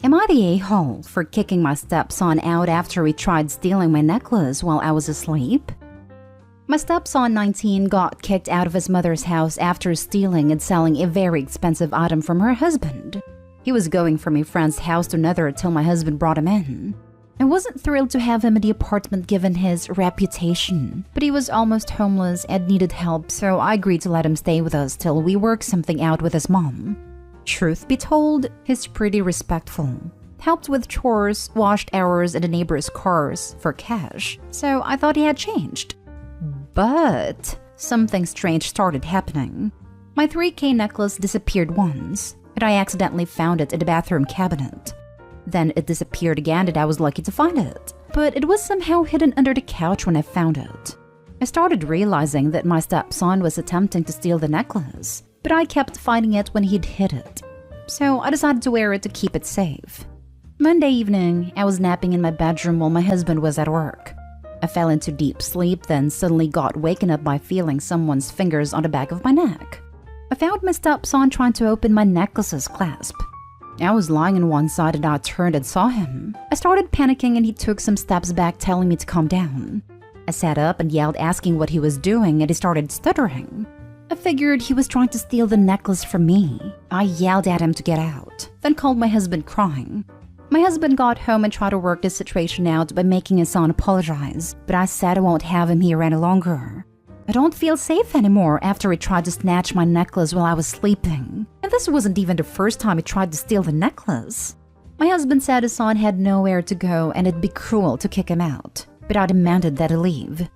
Am I the a-hole for kicking my stepson out after he tried stealing my necklace while I was asleep? My stepson, 19, got kicked out of his mother's house after stealing and selling a very expensive item from her husband. He was going from a friend's house to another till my husband brought him in. I wasn't thrilled to have him in the apartment given his reputation, but he was almost homeless and needed help, so I agreed to let him stay with us till we worked something out with his mom. Truth be told, he's pretty respectful. Helped with chores, washed ours in the neighbors' cars for cash, so I thought he had changed. But something strange started happening. My 3K necklace disappeared once, and I accidentally found it in the bathroom cabinet. Then it disappeared again and I was lucky to find it, but it was somehow hidden under the couch when I found it. I started realizing that my stepson was attempting to steal the necklace, but I kept finding it when he'd hid it. So I decided to wear it to keep it safe. Monday evening, I was napping in my bedroom while my husband was at work. I fell into deep sleep, then suddenly got waken up by feeling someone's fingers on the back of my neck. I found my stepson trying to open my necklace's clasp. I was lying on one side and I turned and saw him. I started panicking and he took some steps back, telling me to calm down. I sat up and yelled, asking what he was doing, and he started stuttering. I figured he was trying to steal the necklace from me. I yelled at him to get out, then called my husband crying. My husband got home and tried to work the situation out by making his son apologize, but I said I won't have him here any longer. I don't feel safe anymore after he tried to snatch my necklace while I was sleeping. And this wasn't even the first time he tried to steal the necklace. My husband said his son had nowhere to go and it'd be cruel to kick him out, but I demanded that he leave.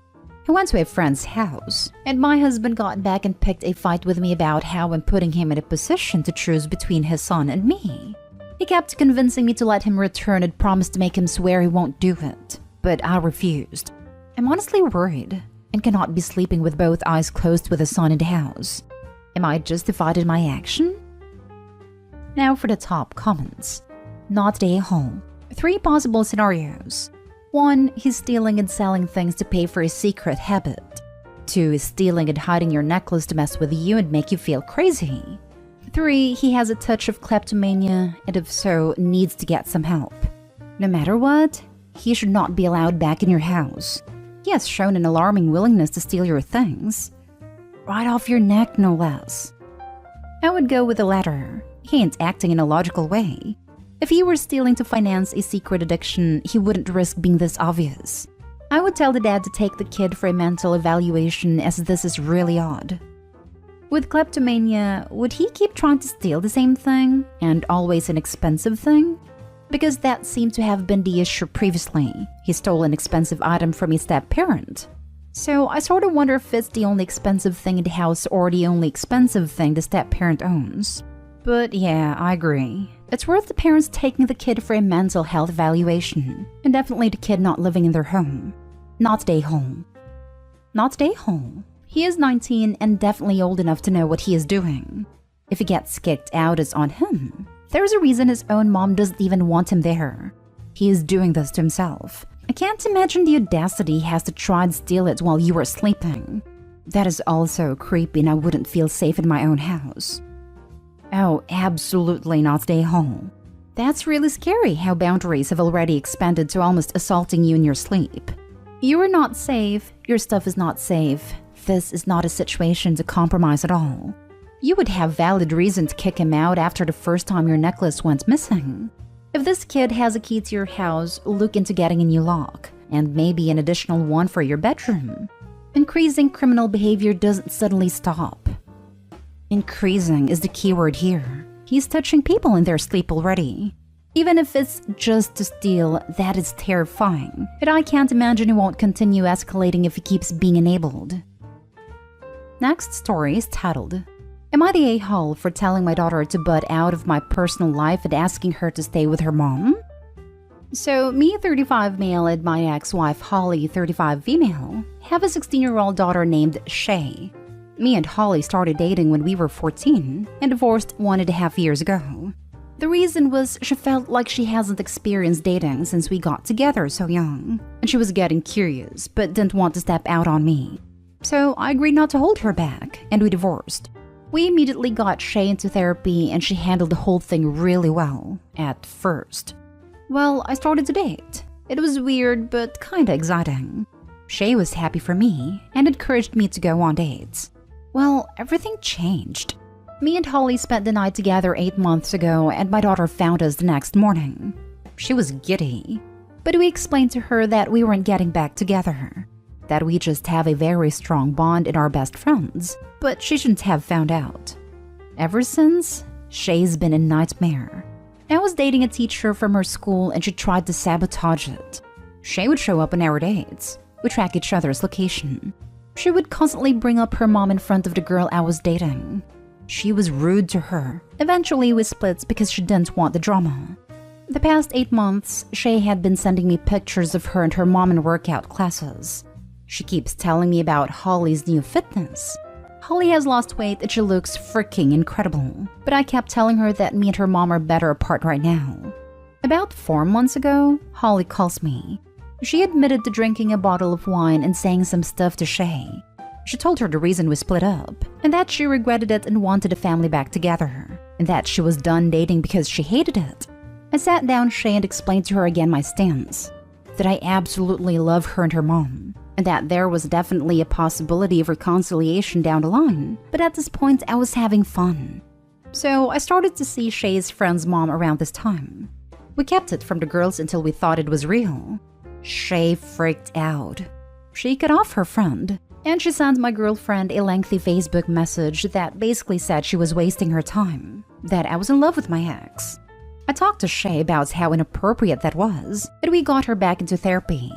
I went to a friend's house, and my husband got back and picked a fight with me about how I'm putting him in a position to choose between his son and me. He kept convincing me to let him return and promised to make him swear he won't do it, but I refused. I'm honestly worried and cannot be sleeping with both eyes closed with a son in the house. Am I justified in my action? Now for the top comments. Not the a-hole. 3 possible scenarios. 1. He's stealing and selling things to pay for his secret habit. 2. He's stealing and hiding your necklace to mess with you and make you feel crazy. 3. He has a touch of kleptomania and if so, needs to get some help. No matter what, he should not be allowed back in your house. He has shown an alarming willingness to steal your things. Right off your neck, no less. I would go with the latter. He ain't acting in a logical way. If he were stealing to finance a secret addiction, he wouldn't risk being this obvious. I would tell the dad to take the kid for a mental evaluation, as this is really odd. With kleptomania, would he keep trying to steal the same thing, and always an expensive thing? Because that seemed to have been the issue previously. He stole an expensive item from his step-parent. So I sort of wonder if it's the only expensive thing in the house or the only expensive thing the step-parent owns. But yeah, I agree. It's worth the parents taking the kid for a mental health evaluation, and definitely the kid not living in their home. Not day home. Not day home. He is 19 and definitely old enough to know what he is doing. If he gets kicked out, it's on him. There's a reason his own mom doesn't even want him there. He is doing this to himself. I can't imagine the audacity he has to try and steal it while you are sleeping. That is also creepy and I wouldn't feel safe in my own house. Oh, absolutely not stay home. That's really scary how boundaries have already expanded to almost assaulting you in your sleep. You are not safe, your stuff is not safe. This is not a situation to compromise at all. You would have valid reason to kick him out after the first time your necklace went missing. If this kid has a key to your house, look into getting a new lock, and maybe an additional one for your bedroom. Increasing criminal behavior doesn't suddenly stop. Increasing is the key word here. He's touching people in their sleep already. Even if it's just to steal, that is terrifying. But I can't imagine it won't continue escalating if he keeps being enabled. Next story is titled, Am I the a-hole for telling my daughter to butt out of my personal life and asking her to stay with her mom? So, me, 35 male, and my ex-wife, Holly, 35 female, have a 16-year-old daughter named Shay. Me and Holly started dating when we were 14 and divorced 1.5 years ago. The reason was she felt like she hasn't experienced dating since we got together so young, and she was getting curious but didn't want to step out on me. So I agreed not to hold her back, and we divorced. We immediately got Shay into therapy and she handled the whole thing really well, at first. Well, I started to date. It was weird but kinda exciting. Shay was happy for me and encouraged me to go on dates. Well, everything changed. Me and Holly spent the night together 8 months ago and my daughter found us the next morning. She was giddy, but we explained to her that we weren't getting back together, that we just have a very strong bond and are best friends, but she shouldn't have found out. Ever since, Shay's been a nightmare. I was dating a teacher from her school and she tried to sabotage it. Shay would show up on our dates. We track each other's location. She would constantly bring up her mom in front of the girl I was dating. She was rude to her. Eventually, we split because she didn't want the drama. The past 8 months, Shay had been sending me pictures of her and her mom in workout classes. She keeps telling me about Holly's new fitness. Holly has lost weight and she looks freaking incredible, but I kept telling her that me and her mom are better apart right now. About 4 months ago, Holly calls me. She admitted to drinking a bottle of wine and saying some stuff to Shay. She told her the reason we split up, and that she regretted it and wanted the family back together, and that she was done dating because she hated it. I sat down Shay and explained to her again my stance, that I absolutely love her and her mom, and that there was definitely a possibility of reconciliation down the line, but at this point I was having fun. So I started to see Shay's friend's mom around this time. We kept it from the girls until we thought it was real. Shay freaked out. She cut off her friend, and she sent my girlfriend a lengthy Facebook message that basically said she was wasting her time, that I was in love with my ex. I talked to Shay about how inappropriate that was, and we got her back into therapy.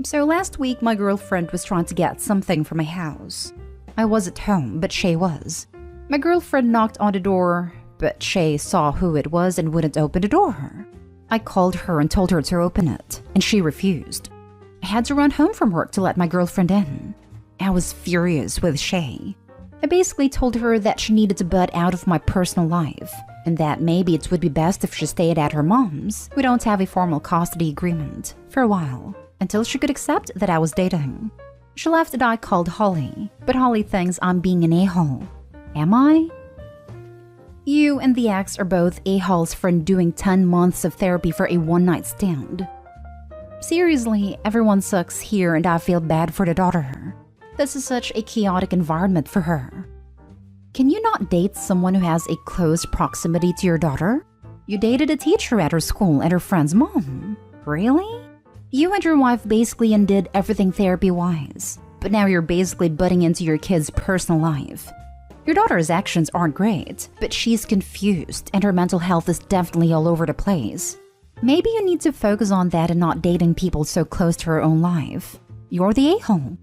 So last week, my girlfriend was trying to get something from my house. I was at home, but Shay was. My girlfriend knocked on the door, but Shay saw who it was and wouldn't open the door. I called her and told her to open it, and she refused. I had to run home from work to let my girlfriend in. I was furious with Shay. I basically told her that she needed to butt out of my personal life, and that maybe it would be best if she stayed at her mom's. We don't have a formal custody agreement, for a while, until she could accept that I was dating. She left and I called Holly, but Holly thinks I'm being an a-hole. Am I? You and the ex are both a-holes for doing 10 months of therapy for a one-night stand. Seriously, everyone sucks here and I feel bad for the daughter. This is such a chaotic environment for her. Can you not date someone who has a close proximity to your daughter? You dated a teacher at her school and her friend's mom. Really? You and your wife basically undid everything therapy-wise, but now you're basically butting into your kid's personal life. Your daughter's actions aren't great, but she's confused and her mental health is definitely all over the place. Maybe you need to focus on that and not dating people so close to her own life. You're the a-hole.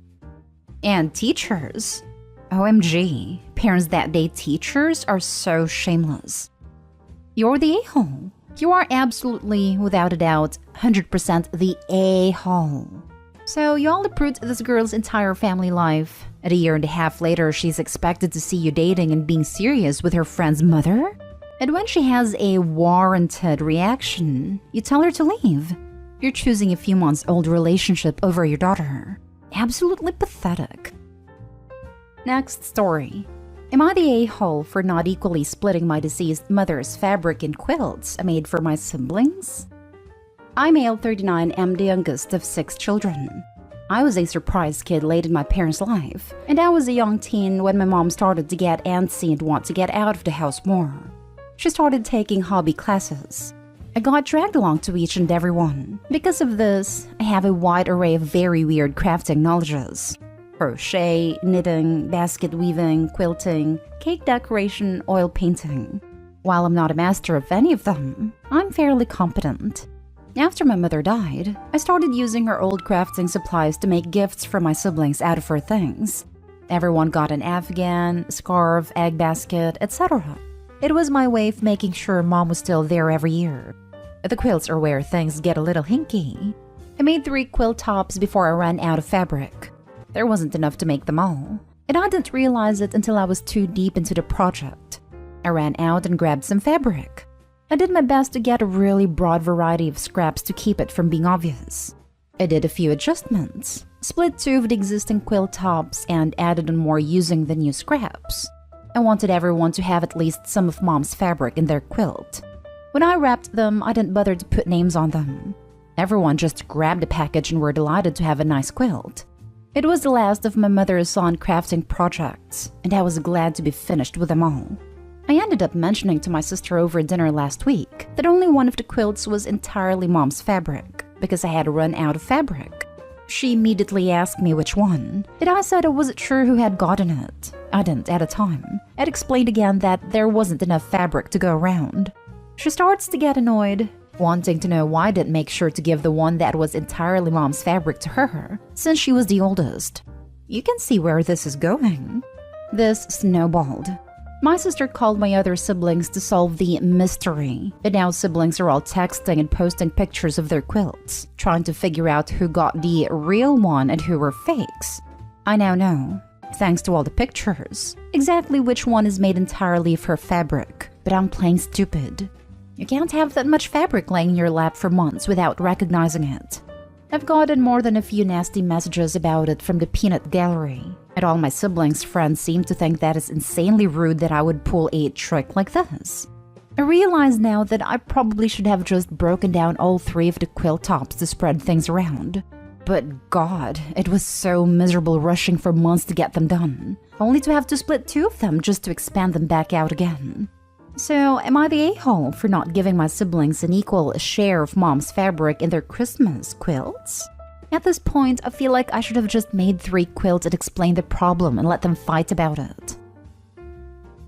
And teachers. OMG, parents that date teachers are so shameless. You're the a-hole. You are absolutely, without a doubt, 100% the a-hole. So y'all uproot this girl's entire family life. And a year and a half later, she's expected to see you dating and being serious with her friend's mother? And when she has a warranted reaction, you tell her to leave. You're choosing a few months old relationship over your daughter. Absolutely pathetic. Next story. Am I the a-hole for not equally splitting my deceased mother's fabric in quilts I made for my siblings? I'm male 39, am the youngest of 6 children. I was a surprise kid late in my parents' life, and I was a young teen when my mom started to get antsy and want to get out of the house more. She started taking hobby classes. I got dragged along to each and every one. Because of this, I have a wide array of very weird crafting knowledges. Crochet, knitting, basket weaving, quilting, cake decoration, oil painting. While I'm not a master of any of them, I'm fairly competent. After my mother died, I started using her old crafting supplies to make gifts for my siblings out of her things. Everyone got an afghan, scarf, egg basket, etc. It was my way of making sure mom was still there every year. The quilts are where things get a little hinky. I made 3 quilt tops before I ran out of fabric. There wasn't enough to make them all, and I didn't realize it until I was too deep into the project. I ran out and grabbed some fabric. I did my best to get a really broad variety of scraps to keep it from being obvious. I did a few adjustments, split 2 of the existing quilt tops and added on more using the new scraps. I wanted everyone to have at least some of Mom's fabric in their quilt. When I wrapped them, I didn't bother to put names on them. Everyone just grabbed a package and were delighted to have a nice quilt. It was the last of my mother's on crafting projects, and I was glad to be finished with them all. I ended up mentioning to my sister over dinner last week that only one of the quilts was entirely Mom's fabric, because I had run out of fabric. She immediately asked me which one, and I said I wasn't sure who had gotten it. I didn't at the time. I'd explained again that there wasn't enough fabric to go around. She starts to get annoyed, wanting to know why I didn't make sure to give the one that was entirely Mom's fabric to her, since she was the oldest. You can see where this is going. This snowballed. My sister called my other siblings to solve the mystery, and now siblings are all texting and posting pictures of their quilts, trying to figure out who got the real one and who were fakes. I now know, thanks to all the pictures, exactly which one is made entirely of her fabric, but I'm playing stupid. You can't have that much fabric laying in your lap for months without recognizing it. I've gotten more than a few nasty messages about it from the peanut gallery, and all my siblings' friends seem to think that it's insanely rude that I would pull a trick like this. I realize now that I probably should have just broken down all 3 of the quilt tops to spread things around. But God, it was so miserable rushing for months to get them done, only to have to split 2 of them just to expand them back out again. So, am I the a-hole for not giving my siblings an equal share of Mom's fabric in their Christmas quilts? At this point, I feel like I should have just made 3 quilts and explained the problem and let them fight about it.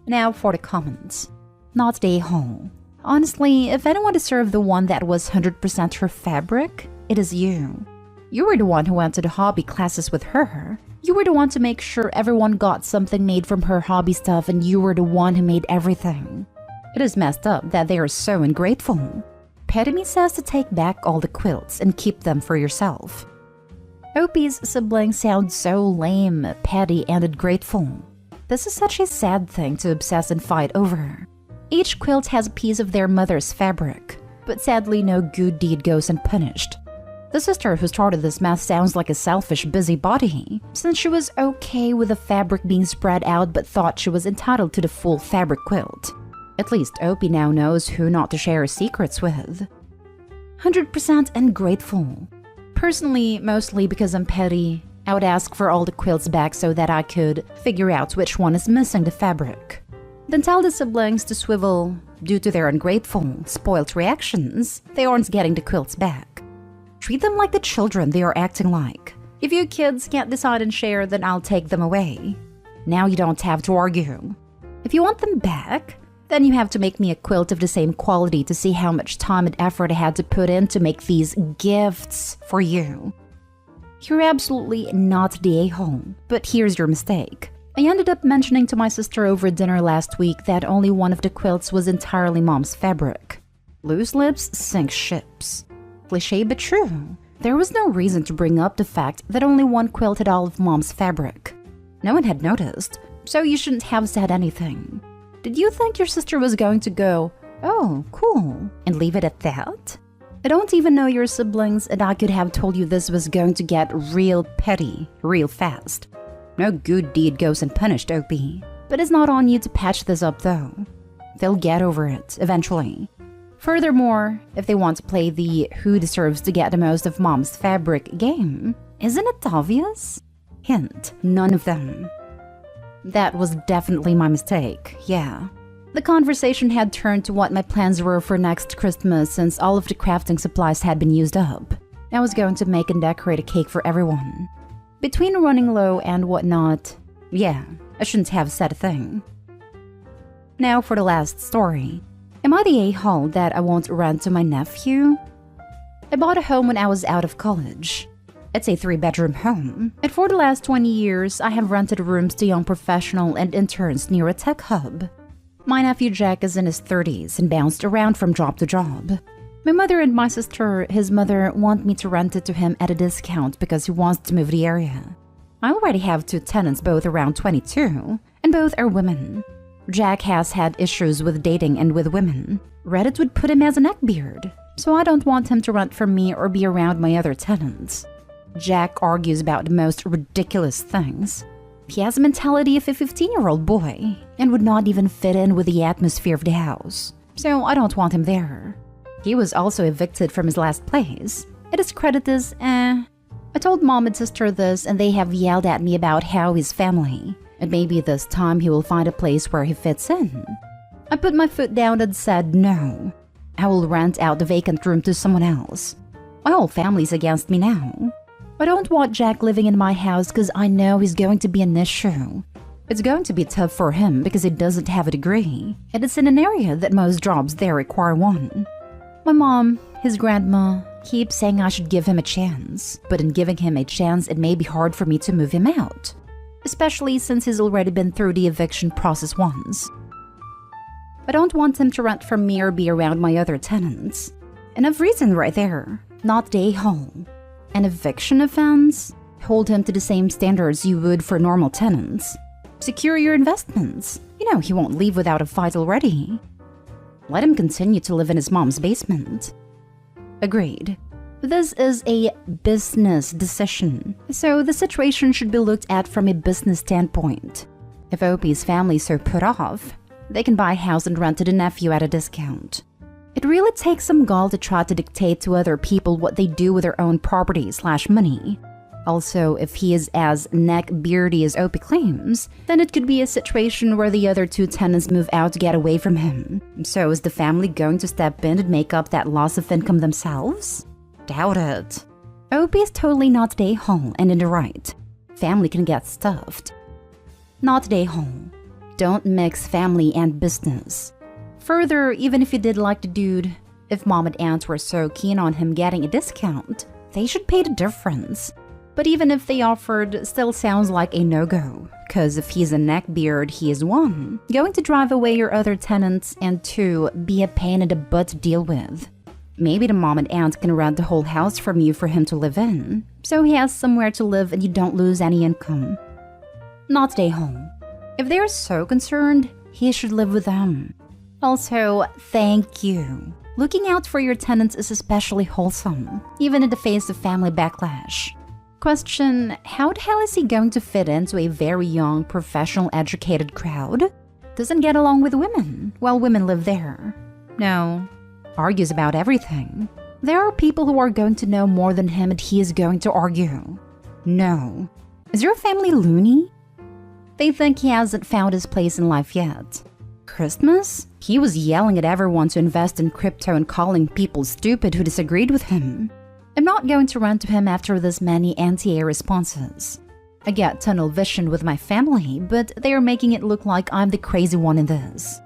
Now for the comments. Not the a-hole. Honestly, if anyone deserved the one that was 100% her fabric, it is you. You were the one who went to the hobby classes with her. You were the one to make sure everyone got something made from her hobby stuff, and you were the one who made everything. It is messed up that they are so ungrateful. Petty says to take back all the quilts and keep them for yourself. Opie's siblings sound so lame, petty, and ungrateful. This is such a sad thing to obsess and fight over. Each quilt has a piece of their mother's fabric, but sadly no good deed goes unpunished. The sister who started this mess sounds like a selfish busybody, since she was okay with the fabric being spread out but thought she was entitled to the full fabric quilt. At least Opie now knows who not to share her secrets with. 100% ungrateful. Personally, mostly because I'm petty, I would ask for all the quilts back so that I could figure out which one is missing the fabric. Then tell the siblings to swivel. Due to their ungrateful, spoilt reactions, they aren't getting the quilts back. Treat them like the children they are acting like. If you kids can't decide and share, then I'll take them away. Now you don't have to argue. If you want them back, then you have to make me a quilt of the same quality to see how much time and effort I had to put in to make these gifts for you. You're absolutely not the a-hole, but here's your mistake. I ended up mentioning to my sister over dinner last week that only one of the quilts was entirely Mom's fabric. Loose lips sink ships. Cliché but true. There was no reason to bring up the fact that only one quilt had all of Mom's fabric. No one had noticed, so you shouldn't have said anything. Did you think your sister was going to go, "Oh, cool," and leave it at that? I don't even know your siblings, and I could have told you this was going to get real petty, real fast. No good deed goes unpunished, Opie. But it's not on you to patch this up, though. They'll get over it, eventually. Furthermore, if they want to play the who deserves to get the most of Mom's fabric game, isn't it obvious? Hint, none of them. That was definitely my mistake, yeah. The conversation had turned to what my plans were for next Christmas since all of the crafting supplies had been used up. I was going to make and decorate a cake for everyone. Between running low and whatnot, yeah, I shouldn't have said a thing. Now for the last story. Am I the a-hole that I won't rent to my nephew? I bought a home when I was out of college. It's a 3-bedroom home, and for the last 20 years, I have rented rooms to young professionals and interns near a tech hub. My nephew Jack is in his 30s and bounced around from job to job. My mother and my sister, his mother, want me to rent it to him at a discount because he wants to move the area. I already have 2 tenants, both around 22, and both are women. Jack has had issues with dating and with women. Reddit would put him as a neckbeard, so I don't want him to rent from me or be around my other tenants. Jack argues about the most ridiculous things. He has the mentality of a 15-year-old boy and would not even fit in with the atmosphere of the house. So I don't want him there. He was also evicted from his last place. It is credited as I told mom and sister this and they have yelled at me about how his family. And maybe this time he will find a place where he fits in. I put my foot down and said no. I will rent out the vacant room to someone else. My whole family's against me now. I don't want Jack living in my house because I know he's going to be an issue. It's going to be tough for him because he doesn't have a degree, and it's in an area that most jobs there require one. My mom, his grandma, keeps saying I should give him a chance, but in giving him a chance it may be hard for me to move him out, especially since he's already been through the eviction process once. I don't want him to rent from me or be around my other tenants. Enough reason right there. Not stay home. An eviction offense? Hold him to the same standards you would for normal tenants. Secure your investments. You know he won't leave without a fight already. Let him continue to live in his mom's basement. Agreed. This is a business decision, so the situation should be looked at from a business standpoint. If OP's family is so put off, they can buy a house and rent to the nephew at a discount. It really takes some gall to try to dictate to other people what they do with their own property/money. Also, if he is as neck-beardy as OP claims, then it could be a situation where the other two tenants move out to get away from him. So is the family going to step in and make up that loss of income themselves? Doubt it. OP is totally not stay home and in the right. Family can get stuffed. Not stay home. Don't mix family and business. Further, even if you did like the dude, if mom and aunt were so keen on him getting a discount, they should pay the difference. But even if they offered, still sounds like a no-go. Cause if he's a neckbeard, he is 1, going to drive away your other tenants, and 2, be a pain in the butt to deal with. Maybe the mom and aunt can rent the whole house from you for him to live in, so he has somewhere to live and you don't lose any income. Not stay home. If they're so concerned, he should live with them. Also, thank you. Looking out for your tenants is especially wholesome, even in the face of family backlash. Question, how the hell is he going to fit into a very young, professional, educated crowd? Doesn't get along with women, while women live there. No. Argues about everything. There are people who are going to know more than him and he is going to argue. No. Is your family loony? They think he hasn't found his place in life yet. Christmas? He was yelling at everyone to invest in crypto and calling people stupid who disagreed with him. I'm not going to run to him after this many anti-A responses. I get tunnel vision with my family, but they are making it look like I'm the crazy one in this.